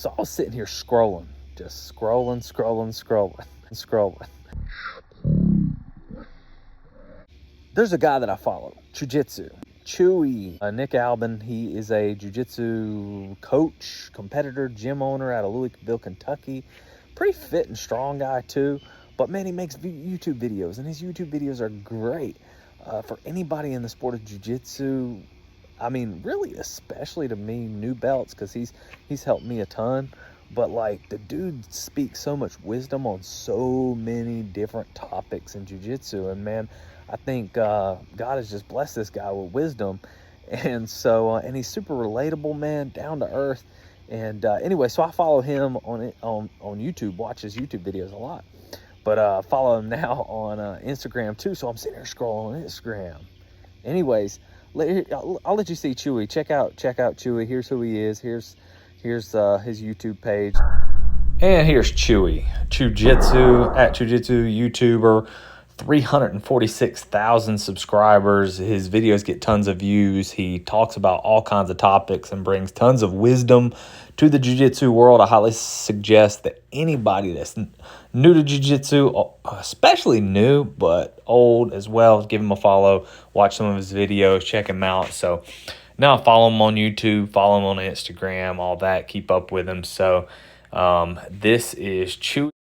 So I was sitting here scrolling, just scrolling. There's a guy that I follow, Jiu-Jitsu, Chewy, Nick Albin. He is a jiu-jitsu coach, competitor, gym owner out of Louisville, Kentucky. Pretty fit and strong guy too. But man, he makes YouTube videos, and his YouTube videos are great for anybody in the sport of jiu-jitsu. I mean, really, especially to me, new belts, because he's helped me a ton. But like, the dude speaks so much wisdom on so many different topics in jiu-jitsu, and man, I think God has just blessed this guy with wisdom. And so and he's super relatable, man, down to earth. And anyway, so I follow him on YouTube, watch his YouTube videos a lot, but follow him now on Instagram too. So I'm sitting there scrolling on Instagram. Anyways, I'll let you see Chewy. Check out Chewy. Here's who he is. Here's his YouTube page. And here's Chewy, Jiu-Jitsu YouTuber, 346,000 subscribers. His videos get tons of views. He talks about all kinds of topics and brings tons of wisdom to the jiu-jitsu world. I highly suggest that anybody that's new to jiu-jitsu, especially new, but old as well, give him a follow, watch some of his videos, check him out. So now follow him on YouTube, follow him on Instagram, all that, keep up with him. So this is Chewy.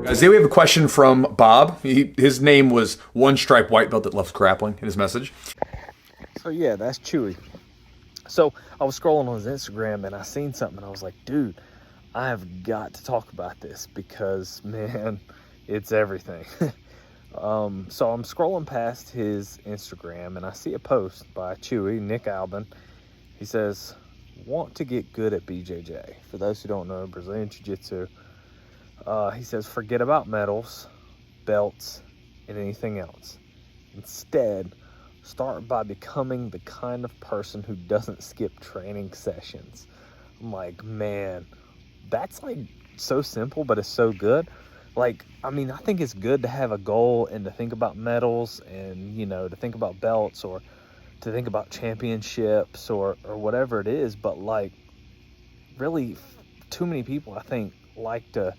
Today we have a question from Bob. His name was One Stripe White Belt That Loves Grappling in his message. So yeah, that's Chewy. So I was scrolling on his Instagram and I seen something and I was like, dude, I have got to talk about this because, man, it's everything. So I'm scrolling past his Instagram and I see a post by Chewy, Nick Albin. He says, want to get good at BJJ. For those who don't know, Brazilian Jiu-Jitsu. He says, forget about medals, belts, and anything else. Instead, start by becoming the kind of person who doesn't skip training sessions. I'm like, man, that's like so simple, but it's so good. Like, I mean, I think it's good to have a goal and to think about medals and, you know, to think about belts or to think about championships or whatever it is. But like, really, too many people, I think, like to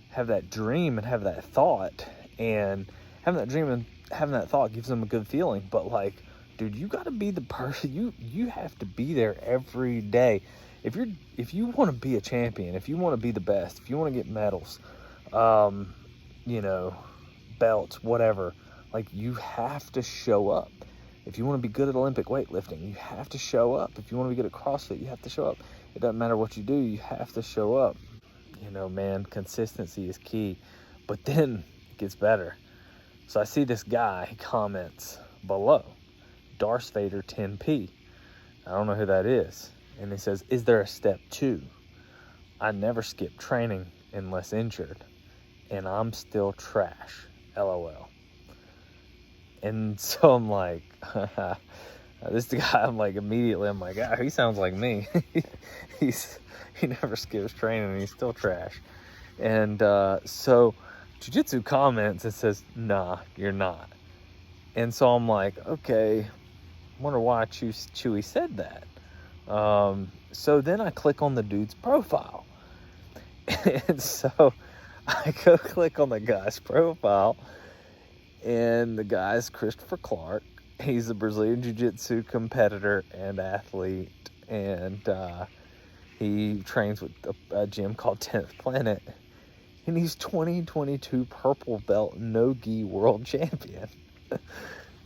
have that dream and have that thought, and having that dream and having that thought gives them a good feeling. But like, dude, you got to be the person. You have to be there every day. If you want to be a champion, if you want to be the best, if you want to get medals, you know, belts, whatever, like, you have to show up. If you want to be good at Olympic weightlifting, you have to show up. If you want to be good at CrossFit, you have to show up. It doesn't matter what you do, you have to show up. You know, man, consistency is key. But then it gets better. So I see this guy, he comments below, Darth Vader 10P. I don't know who that is. And he says, is there a step 2? I never skip training unless injured. And I'm still trash. LOL. And so I'm like, this guy, I'm like, immediately, I'm like, he sounds like me. He never skips training and he's still trash. And so Jiu-Jitsu comments and says, nah, you're not. And so I'm like, okay, wonder why Chewy said that. So then I click on the dude's profile. And so I go click on the guy's profile, and the guy's Christopher Clark. He's a Brazilian Jiu-Jitsu competitor and athlete, and he trains with a gym called 10th Planet, and he's 2022 purple belt no-gi world champion.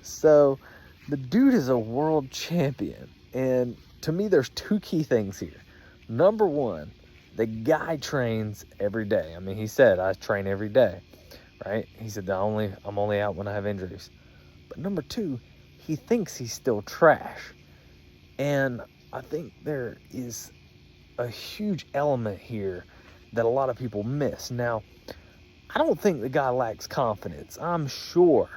So the dude is a world champion, and to me there's two key things here. Number one, the guy trains every day. I mean, he said, I train every day, right? He said, I'm only out when I have injuries. But number two, he thinks he's still trash. And I think there is a huge element here that a lot of people miss. Now, I don't think the guy lacks confidence. I'm sure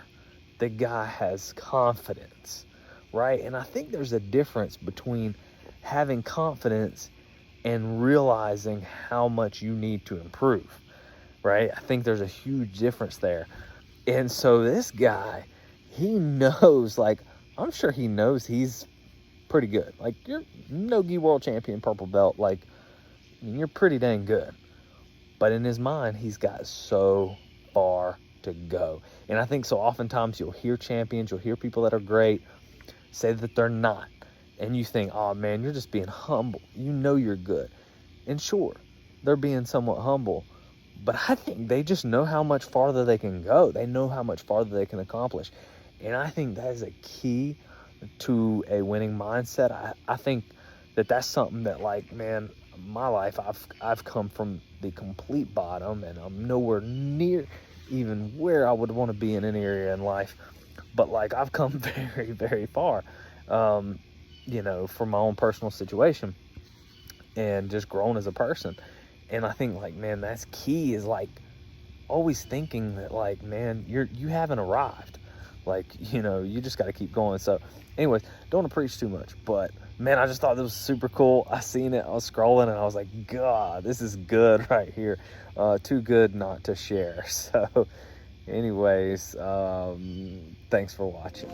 the guy has confidence, right? And I think there's a difference between having confidence and realizing how much you need to improve, right? I think there's a huge difference there. And so this guy, he knows, like, I'm sure he knows he's pretty good. Like, you're no-gi world champion, purple belt. Like, I mean, you're pretty dang good. But in his mind, he's got so far to go. And I think so oftentimes you'll hear champions, you'll hear people that are great say that they're not. And you think, oh man, you're just being humble. You know you're good. And sure, they're being somewhat humble. But I think they just know how much farther they can go. They know how much farther they can accomplish. And I think that is a key to a winning mindset. I think that that's something that, like, man, my life, I've come from the complete bottom, and I'm nowhere near even where I would want to be in any area in life. But like, I've come very, very far, you know, from my own personal situation and just grown as a person. And I think, like, man, that's key, is like always thinking that, like, man, you haven't arrived. Like, you know, you just got to keep going. So anyways, don't want to preach too much, but man, I just thought this was super cool. I seen it, I was scrolling, and I was like, God, this is good right here. Too good not to share. So anyways, thanks for watching.